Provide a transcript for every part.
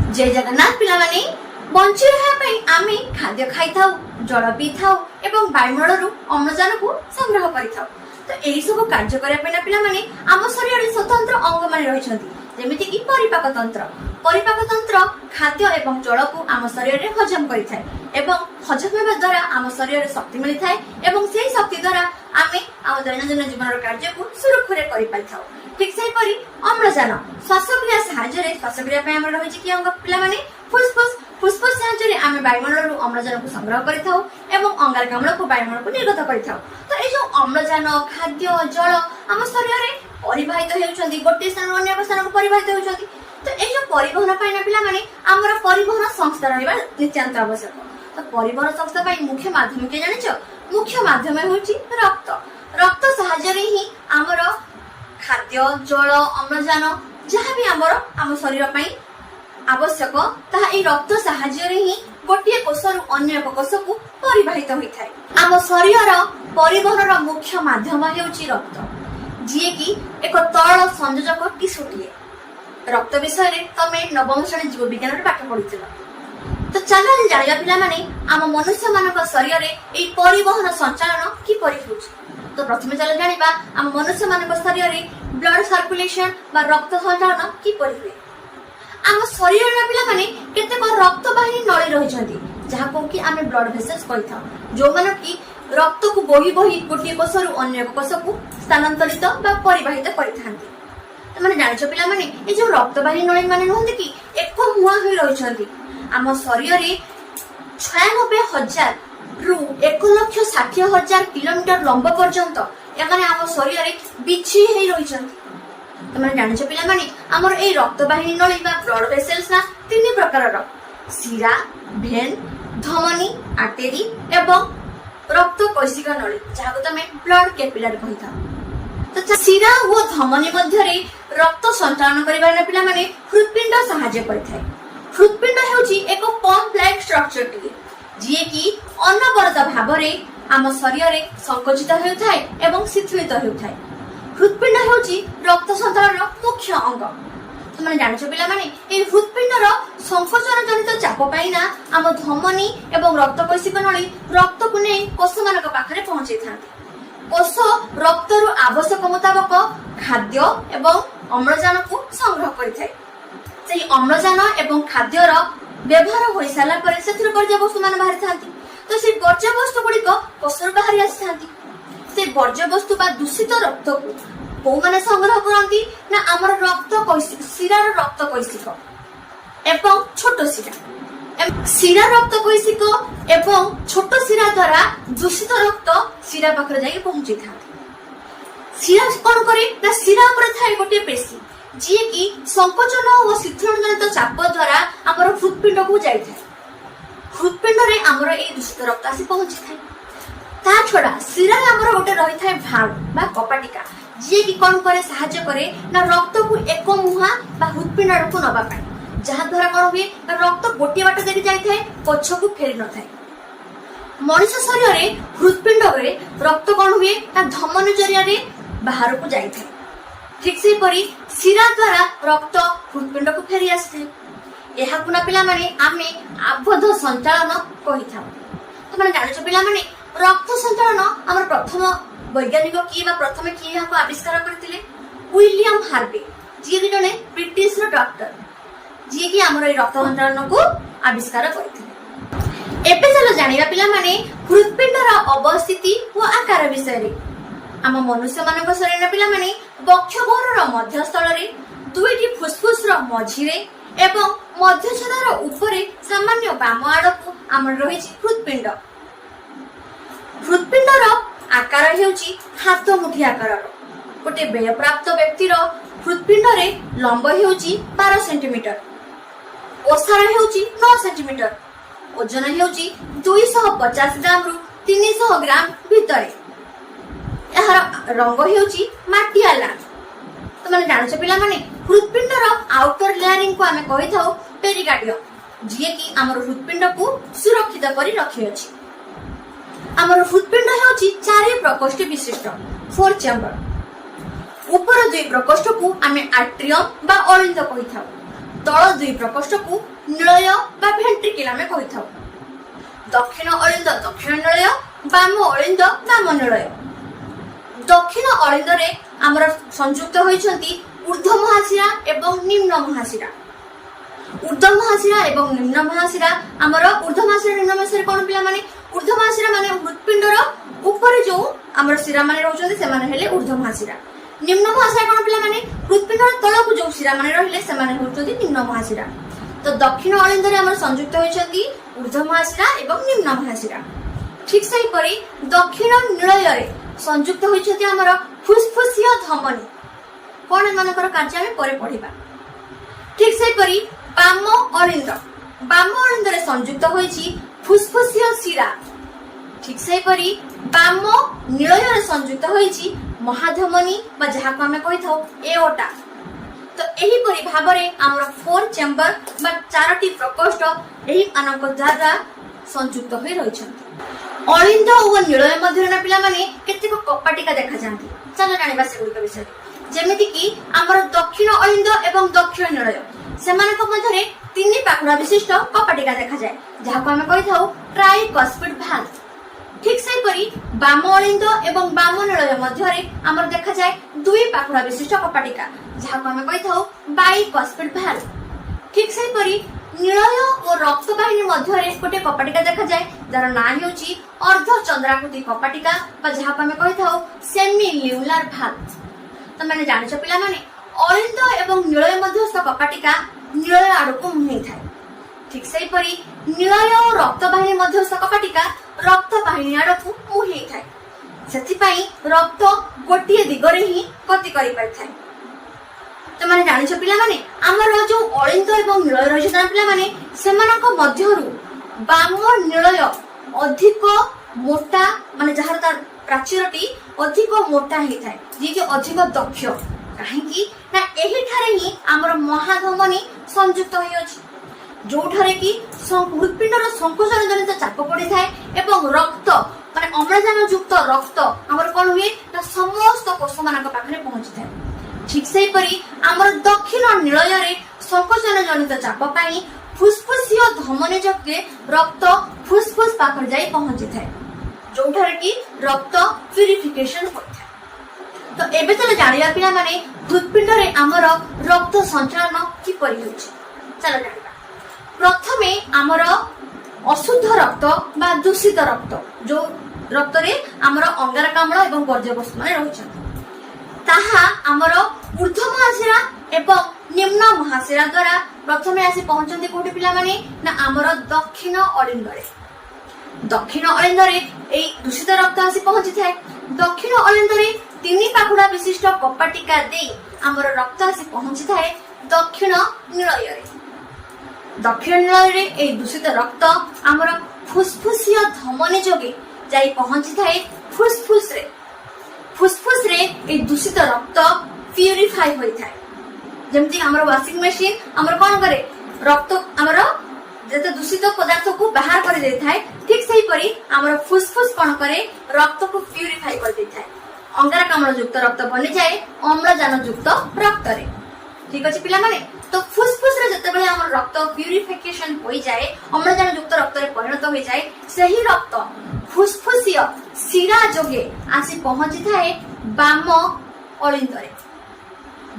जय जगन्नाथ पिलामाने बंची रहा आमे खाद्य खाई थाउ जल पी थाउ एवं वायुमंडल अम्लजान को संग्रह करि थाउ। तो एही सब कार्य करिया पिलामाने आम शरीर स्वतंत्र अंग माने रहिसंती जेमिति कि परिपाक तंत्र खाद्य एवं जल को आम शरीर में हजम करिथाय एवं हजम होबा द्वारा आम शरीर में शक्ति मिलिथाय एवं सेही शक्ति द्वारा आमे आम दैनंदिन जीवन कार्य को सुरक्षित करि पाइथाउ। ठीक से परी अम्लजान श्वासक्रिया साहाय्य श्वासक्रिया पे हमर रहिछि कि अंग पिलामाने फुसफुस साहाय्य आमे वायुमंडल अम्लजान को संग्रह करिथाउ एवं अंगारकाम्ल को वायुमंडल को निर्गत करिथाउ। तो ए जो अम्लजान खाद्य जल आम शरीर में परिवाहित हेउछंती गोटे स्थान अन्य स्थान को परिवाहित हेउछंती। तो ए जो परिवहन पाइना पिलामाने हमर परिवहन संस्था रहबा नित्यांत आवश्यक। तो परिवहन संस्था पाई मुख्य माध्यम के जानिछो मुख्य माध्यम होछि रक्त साहाय्य रे ही हमर खाद्य जल अम्लजान जहाँ भी आम शरीर पाई आवश्यक ताहा ए रक्त साहाय्य रे ही गोटे कोषरु अन्य एक कोष को परिवाहित होइथाय। आम शरीर परिवहन मुख्य माध्यम हेउछि रक्त जी की एक तरल संयोजक टिश्यूटिए। रक्त विषय रे तमे नवम श्रेणी जीव विज्ञान रे पाठ पढिथिला। तो चलो जानिया पिला माने आम मनुष्य मानक शरीर रे ए परिवहन संचालन कि परि होछि। तो प्रथमे चलो जानिबा आम मनुष्य मानक शरीर रे ब्लड सर्कुलेशन बा रक्त संचालन कि परि हुए। आम शरीर रे पिला माने केतेक रक्त वाहिनी नळी रहिछंती जहा को कि आमे ब्लड वेसल्स कहिथाउ जो माने कि रक्त को बोही बोही गोटे कोषरु अन्य कोष को स्थानांतरित बा परिवाहित करिथांती। माने जानिछो पिला माने ए जो रक्तवाहिनी नळी माने नहंती कि एक मुआ होई रहिछंती आम शरीर रे 96,000 रु 1,60,000 किलोमीटर लंबा पर्यंत एमाने आम शरीर रे बिछि हेई रहिछंती। तमाने जानिछो पिला माने हमर ए रक्तवाहिनी नळी बा ब्लड वेसल्स ना तीन प्रकारर शिरा भेन धमनी आर्टेरी एवं रक्त कोशिका नळी जाहाको तमे ब्लड कैपिलरी कहिथा। तो शिरा और धमनी मध्य रक्त संचालन करिबा ने पिला माने हृदपिंड सहाय्य करिथाय। हृदपिंड हेउची एक पंप लाइक स्ट्रक्चर टी जे कि अनवरत भाव रे आम शरीर रे संकोचित हेउथाय एवं शिथिलित हेउथाय। हृदपिंड हेउची रक्त संचालन मुख्य अंग। तो माने जानिछो पिला माने ए हृदपिंडर संकोचन जनित चाप पाइना आम धमनी एवं रक्त कोशिका नळी रक्त को नै कोष मानक पाखरे पहुंचै थांती। कोष रक्त रु आवश्यक मुताबक खाद्य एवं अम्लजान को संग्रह करिथाय। सेही अम्लजान एवं खाद्यर व्यवहार होई साला परे सेथुर वर्ज्य वस्तु मान बाहरी थांती। तो से वर्ज्य वस्तु गुडी को कोषर बाहरी आसी थांती। से वर्ज्य वस्तु बा दूषित रक्त को को माने संग्रह करंती ना हमर रक्त कोशिका शिरार रक्त कोशिका एवं छोट शिरा रक्त कोशिका एवं छोट शिरा द्वारा दूषित रक्त शिरा पाखरे जाई पहुंची थांती। शिरा कोन करे ना शिरा पर थाए गोटे पेशी जे कि संकोचन और शिथिलन जनित चाप द्वारा हमर हृदपिंड को जाई थाए। हृदपिंड रे हमर ए दूषित रक्त आसी पहुंची थाए। ता छडा शिरा हमर गोटे रही थाए भाव बा कपाटिका जे कि कोन करे सहाय्य करे ना रक्त को एक मुहा बा हृदपिंड को नबा पाए जहा द्वारा कौन हुए रक्त गोटे बाट देरी जाई थाए पछ को फेरी न थाए। मनुष्य शरीर रे हृदपिंड रे रक्त कौन हुए ना धमनी जरिया रे बाहर को जाई थाए। ठीक से परी शिरा द्वारा रक्त हृदपिंड को फेरी आसी थाए। एहा कुना पिला माने आमे आबद्ध संचालन कहि थाउ। तो माने जानिछो पिला माने रक्त संचालन हमर प्रथम वैज्ञानिक की बा प्रथम की यहाँ को आविष्कार करथिले विलियम हार्वे जे कि जने ब्रिटिश डॉक्टर जी कि हमर ए रक्त संचालन को आविष्कार करथिले। एबे चलो जानिबा पिला माने हृदपिंडर अवस्थिति और आकार विषय रे। आम मनुष्य मानक शरीर पिला माने वक्षगह्वर मध्यस्थल रे दुईटी फुसफुस रो मझी रे एवं मध्यछेदर ऊपरे सामान्य बाम आडकू हमर रहिछि हृदपिंड। हृदपिंडर आकार हेउछि हाथ मुठी आकारर। गोटे व्यय प्राप्त व्यक्तिर हृदपिंड रे लंब हेउछि 12 सेंटीमीटर ओसार हेउछि 9 सेंटीमीटर ओजन हेउछि 250 ग्राम रु 300 ग्राम भितरे। एहार रंग हेउछि माटिया लाल। तो माने जानिछो पिला माने हृदपिंडर आउटर लेयरिंग को आमे कहि थाउ पेरिकार्डियम जे कि हमर हृदपिंड को सुरक्षित करी रखि अछि। हमर हृदपिंड हेउछि 4 प्रकोष्ठ विशिष्ट 4 चेम्बर। ऊपर 2 प्रकोष्ठ को आमे आट्रियम बा अलिंद कहि थाउ। ତଳ ଦୁଇ ପ୍ରକୋଷ୍ଠକୁ ନିଳୟ ବା ଭେଣ୍ଟ୍ରିକିଲ ଆମେ କହିଥାଉ। ଦକ୍ଷିଣ ଅଳିନ୍ଦ ଦକ୍ଷିଣ ନିଳୟ, ବାମ ଅଳିନ୍ଦ ବାମ ନିଳୟ। ଦକ୍ଷିଣ ଅଳିନ୍ଦରେ ଆମର ସଂଯୁକ୍ତ ହୋଇଛନ୍ତି ঊର୍ଧ୍ୱ ମହାଶିରା ଏବଂ ନିମ୍ନ ମହାଶିରା। ঊର୍ଧ୍ୱ ମହାଶିରା ଏବଂ ନିମ୍ନ ମହାଶିରା ଆମର ঊର୍ଧ୍ୱ ମହାଶିରା ନିମ୍ନ ମହାଶିରା କଣ ପିଲାମାନେ? ঊର୍ଧ୍ୱ ମହାଶିରା ମାନେ ହୃତ୍ପିଣ୍ଡର ଉପରେ ଯୋଉ ଆମର ଶିରା ମାନେ ରହୁଛନ୍ତି ସେମାନେ ହେଲେ ঊର୍ଧ୍ୱ ମହାଶିରା। ନିମ୍ନ ମହାଶିରା କଣ ପିଲାମାନେ? ହୃତ୍ପିଣ୍ଡର ତଳକୁ ଯୋଉ ଶିରା ମାନେ ରହିଲେ ସେମାନେ ହେଉଛନ୍ତି ନିମ୍ନ ମହାଶିରା। ତ ଦକ୍ଷିଣ ଅଳିନ୍ଦରେ ଆମର ସଂଯୁକ୍ତ ହୋଇଛନ୍ତି ঊର୍ଧ୍ୱ ମହାଶିରା ଏବଂ ନିମ୍ନ ମହାଶିରା। ଠିକ ସେହିପରି ଦକ୍ଷିଣ ନିଳୟରେ ସଂଯୁକ୍ତ ହୋଇଛନ୍ତି ଆମର ଫୁସଫୁସିୟ ଧମନୀ। କଣ ଏମାନଙ୍କର କାର୍ଯ୍ୟ ଆମେ ପରେ ପଢିବା। ଠିକ ସେହିପରି ବାମ ଅଳିନ୍ଦରେ ସଂଯୁକ୍ତ ହୋଇଛି ଫୁସଫୁସିୟ ଶିରା। ଠିକ ସେହିପରି ବାମ ନିଳୟରେ ସଂଯୁକ୍ତ ହୋଇଛି ମହାଧମନୀ ବା ଯାହାକୁ ଆମେ କହିଥାଉ ଏଓଟା। ତ ଏହିପରି ଭାବରେ ଆମର 4 ଚେମ୍ବର ବା 4ଟି ପ୍ରକୋଷ୍ଠ ଏହି ମାନଙ୍କ ଦ୍ୱାରା ସଂଯୁକ୍ତ ହୋଇ ରହିଛନ୍ତି। ଅଳିନ୍ଦ ଓ ନିଳୟ ମଧ୍ୟରେ ନା ପିଲାମାନେ କେତେକ କପାଟିକା ଦେଖାଯାନ୍ତି। ଚାଲ ଜାଣିବା ସେଗୁଡ଼ିକ ବିଷୟରେ। ଯେମିତି କି ଆମର ଦକ୍ଷିଣ ଅଳିନ୍ଦ ଏବଂ ଦକ୍ଷିଣ ନିଳୟ ସେମାନଙ୍କ ମଧ୍ୟରେ 3 ପାଖୁଡ଼ା ବିଶିଷ୍ଟ କପାଟିକା ଦେଖାଯାଏ, ଯାହାକୁ ଆମେ କହିଥାଉ ଟ୍ରାଇକସ୍ପିଡ୍ ଭାଲ୍ଭ। ଠିକ ସେହିପରି ବାମ ଅଳିନ୍ଦ ଏବଂ ବାମ ନିଳୟ ମଧ୍ୟରେ ଆମର ଦେଖାଯାଏ 2 ପାଖୁଡ଼ା ବିଶିଷ୍ଟ କପାଟିକା, ଯାହାକୁ ଆମେ କହିଥାଉ ବାଇକସ୍ପିଡ୍ ଭାଲ୍ଭ। ଠିକ ସେହିପରି ନିଳୟ ଓ ରକ୍ତବାହିନୀ ମଧ୍ୟରେ ଗୋଟେ କପାଟିକା ଦେଖାଯାଏ, ଯାହାର ନାଁ ହେଉଛି ଅର୍ଦ୍ଧ ଚନ୍ଦ୍ରାକୃତି କପାଟିକା ବା ଯାହାକୁ ଆମେ କହିଥାଉ ସେମି ଲ୍ୟୁଲାର ଭାଲ୍ଭ। ତମେ ଜାଣିଛ ପିଲାମାନେ ଅଳିନ୍ଦ ଏବଂ ନିଳୟ ମଧ୍ୟସ୍ଥ କପାଟିକା ନିଳୟ ଆଡକୁ ମୁହେଇଥାଏ। ଠିକ ସେହିପରି ନିଳୟ ଓ ରକ୍ତବାହିନୀ ମଧ୍ୟସ୍ଥ କପାଟିକା ରକ୍ତବାହିନୀ ଆଡକୁ ମୁହେଇଥାଏ। ସେଥିପାଇଁ ରକ୍ତ ଗୋଟିଏ ଦିଗରେ ହିଁ ଗତି କରିପାରିଥାଏ। ତମେ ଜାଣିଛ ପିଲାମାନେ ଆମର ଯୋଉ ଅଳିନ୍ଦ ଏବଂ ନିଳୟ ରହିଛି ନା ପିଲାମାନେ ସେମାନଙ୍କ ମଧ୍ୟରୁ ବାମ ନିଳୟ ଅଧିକ ମୋଟା, ମାନେ ଯାହାର ତାର ପ୍ରାଚୀରଟି ଅଧିକ ମୋଟା ହେଇଥାଏ, ଯିଏକି ଅଧିକ ଦକ୍ଷ। କାହିଁକି ନା ଏହିଠାରେ ହିଁ ଆମର ମହାଧମନୀ ସଂଯୁକ୍ତ ହୋଇଅଛି, ଯୋଉଠାରେ କି ହୃତ୍ପିଣ୍ଡର ସଂକୋଚନ ଜନିତ ଚାପ ପଡିଥାଏ ଏବଂ ରକ୍ତ ମାନେ ଅମ୍ଳଜାନ ଯୁକ୍ତ ରକ୍ତ ଆମର କଣ ହୁଏ ନା ସମସ୍ତ କୋଷ ମାନଙ୍କ ପାଖରେ ପହଞ୍ଚିଥାଏ। ଠିକ ସେହିପରି ଆମର ଦକ୍ଷିଣ ନିଳୟରେ ସଂକୋଚନ ଜନିତ ଚାପ ପାଇଁ ଫୁସଫୁସିୟ ଧମନୀ ଯୋଗେ ରକ୍ତ ଫୁସଫୁସ ପାଖରେ ଯାଇ ପହଞ୍ଚିଥାଏ, ଯୋଉଠାରେ କି ରକ୍ତ ପ୍ୟୁରିଫିକେସନ ହୋଇଥାଏ। ତ ଏବେ ଚାଲ ଜାଣିବା ପିଲାମାନେ ହୃତ୍ପିଣ୍ଡରେ ଆମର ରକ୍ତ ସଞ୍ଚାଳନ କିପରି ହେଉଛି। ଚାଲ ଜାଣିବା। ପ୍ରଥମେ ଆମର ଅଶୁଦ୍ଧ ରକ୍ତ ବା ଦୂଷିତ ରକ୍ତ, ଯୋଉ ରକ୍ତରେ ଆମର ଅଙ୍ଗାରକାମ୍ଳ ଏବଂ ବର୍ଜ୍ୟବସ୍ତୁ ମାନେ ରହିଛନ୍ତି, ତାହା ଆମର ଊର୍ଧ୍ୱ ମହାଶିରା ଏବଂ ନିମ୍ନ ମହାଶିରା ଦ୍ୱାରା ପ୍ରଥମେ ଆସି ପହଞ୍ଚନ୍ତି କୋଉଠି ପିଲାମାନେ ନା ଆମର ଦକ୍ଷିଣ ଅଳିନ୍ଦରେ। ଦକ୍ଷିଣ ଅଳିନ୍ଦରେ ଏହି ଦୂଷିତ ରକ୍ତ ଆସି ପହଞ୍ଚିଥାଏ। ଦକ୍ଷିଣ ଅଳିନ୍ଦରେ 3 ପାଖୁଡ଼ା ବିଶିଷ୍ଟ କପାଟିକା ଦେଇ ଆମର ରକ୍ତ ଆସି ପହଞ୍ଚିଥାଏ ଦକ୍ଷିଣ ନିଳୟରେ। ଦକ୍ଷିଣ ନିଳୟରେ ଏହି ଦୂଷିତ ରକ୍ତ ଆମର ଫୁସଫୁସିୟ ଧମନୀ ଯୋଗେ ଯାଇ ପହଞ୍ଚିଥାଏ ଫୁସଫୁସରେ। ଫୁସଫୁସରେ ଏହି ଦୂଷିତ ରକ୍ତ ପ୍ୟୁରିଫାଇ ହୋଇଥାଏ। ଯେମିତି ଆମର ୱାସିଂ ମେସିନ ଆମର କଣ କରେ, ରକ୍ତ ଆମର ଯେତେ ଦୂଷିତ ପଦାର୍ଥକୁ ବାହାର କରି ଦେଇଥାଏ, ଠିକ ସେହିପରି ଆମର ଫୁସଫୁସ କଣ କରେ, ରକ୍ତକୁ ପ୍ୟୁରିଫାଇ କରିଦେଇଥାଏ। ଅଙ୍ଗାରକାମ୍ଳ ଯୁକ୍ତ ରକ୍ତ ବନିଯାଏ ଅମ୍ଳଜାନ ଯୁକ୍ତ ରକ୍ତରେ। ଠିକ ଅଛି ପିଲାମାନେ। ତ ଫୁସଫୁସରେ ଯେତେବେଳେ ଆମର ରକ୍ତ ପ୍ୟୁରିଫିକେସନ ହୋଇଯାଏ, ଅମ୍ଳଜାନ ଯୁକ୍ତ ରକ୍ତରେ ପରିଣତ ହୋଇଯାଏ, ସେହି ରକ୍ତ ଫୁସଫୁସିୟ ଶିରା ଯୋଗେ ଆସି ପହଞ୍ଚିଥାଏ ବାମ ଅଳିନ୍ଦରେ।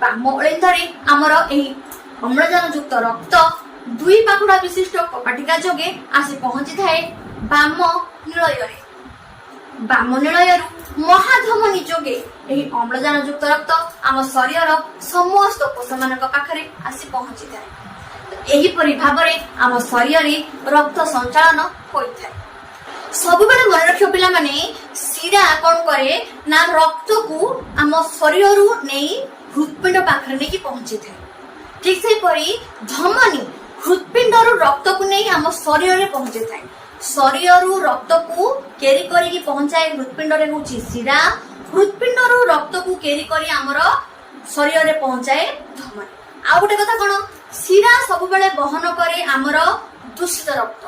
ବାମ ଅଳିନ୍ଦରେ ଆମର ଏହି ଅମ୍ଳଜାନ ଯୁକ୍ତ ରକ୍ତ 2 ପାଖୁଡ଼ା ବିଶିଷ୍ଟ କପାଟିକା ଯୋଗେ ଆସି ପହଞ୍ଚିଥାଏ ବାମ ନିଳୟରେ। ବାମ ନିଳୟରୁ ମହାଧମନୀ ଯୋଗେ ଏହି ଅମ୍ଳଜାନ ଯୁକ୍ତ ରକ୍ତ ଆମ ଶରୀରର ସମସ୍ତ କୋଷମାନଙ୍କ ପାଖରେ ଆସି ପହଞ୍ଚିଥାଏ। ଏହିପରି ଭାବରେ ଆମ ଶରୀରରେ ରକ୍ତ ସଞ୍ଚାଳନ ହୋଇଥାଏ। ସବୁବେଳେ ମନେ ରଖିବ ପିଲାମାନେ, ଶିରା କଣ କରେ ନା ରକ୍ତକୁ ଆମ ଶରୀରରୁ ନେଇ ହୃତ୍ପିଣ୍ଡ ପାଖରେ ନେଇକି ପହଞ୍ଚିଥାଏ। ଠିକ ସେହିପରି ଧମନୀ ହୃତ୍ପିଣ୍ଡରୁ ରକ୍ତକୁ ନେଇ ଆମ ଶରୀରରେ ପହଞ୍ଚିଥାଏ। ଶରୀରରୁ ରକ୍ତକୁ କେରି କରିକି ପହଞ୍ଚାଏ ହୃତ୍ପିଣ୍ଡରେ ହେଉଛି ଶିରା। ହୃତ୍ପିଣ୍ଡରୁ ରକ୍ତକୁ କେରି କରି ଆମର ଶରୀରରେ ପହଞ୍ଚାଏ ଧମନୀ। ଆଉ ଗୋଟେ କଥା କଣ, ଶିରା ସବୁବେଳେ ବହନ କରେ ଆମର ଦୂଷିତ ରକ୍ତ,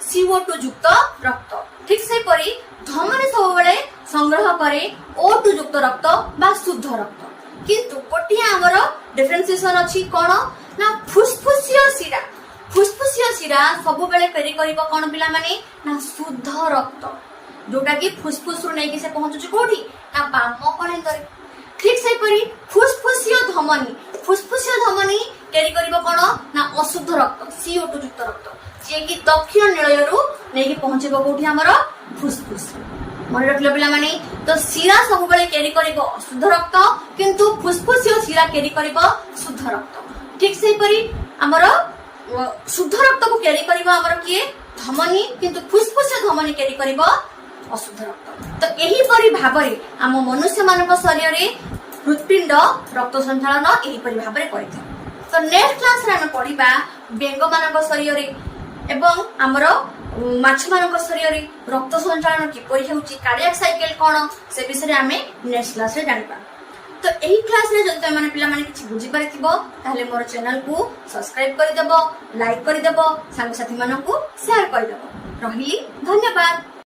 CO2 ଯୁକ୍ତ ରକ୍ତ। ଠିକ ସେହିପରି ଧମନୀ ସବୁବେଳେ ସଂଗ୍ରହ କରେ O2 ଯୁକ୍ତ ରକ୍ତ ବା ଶୁଦ୍ଧ ରକ୍ତ। किंतु गोटे आमर डिफरेंशिएशन अच्छी कौन ना फुसफुसिया शिरा फुसफुसिया शिरा सब बेले कैरी करिवो कौन पिला माने ना शुद्ध रक्त जोटा कि फुसफुस रु नहीं से पहुंचुची कोठी ना बाम कणेंदरे ठीक से परी फुसफुसिया धमनी कैरी करिवो कौन ना अशुद्ध रक्त CO2 युक्त रक्त जे कि दक्षिण निलयरु नहीं पहुंचेबो कोठी हमर फुसफुस मन रखिलो पिला माने तो शिरा सब बेले कैरी करिवो अशुद्ध रक्त किंतु फुसफुसिया शिरा कैरी करिवो शुद्ध रक्त ठीक से परी हमर शुद्ध रक्त को कैरी करिवो हमर किए धमनी किंतु फुसफुसिया धमनी कैरी करिवो अशुद्ध रक्त तो यही परी भाबरे आम मनुष्य मानक शरीर रे हृदपिंड रक्त संचालन यही परी भाबरे करिथा तो नेक्स्ट क्लास रे हम पढिबा बेंग मानक शरीर रे एवं हमर माछ मानक शरीर रे रक्त संचालन किपरि हेउची कार्डियक साइकिल कोन से विषय आमे नेक्स्ट क्लास रे जानिबा तो यही क्लास रे जति माने पिला माने किछि बुझि पारिथिबो ताले मोर चैनल को सब्सक्राइब करि देबो लाइक करि देबो संग साथी मानकू शेयर करि देबो रहिली धन्यवाद।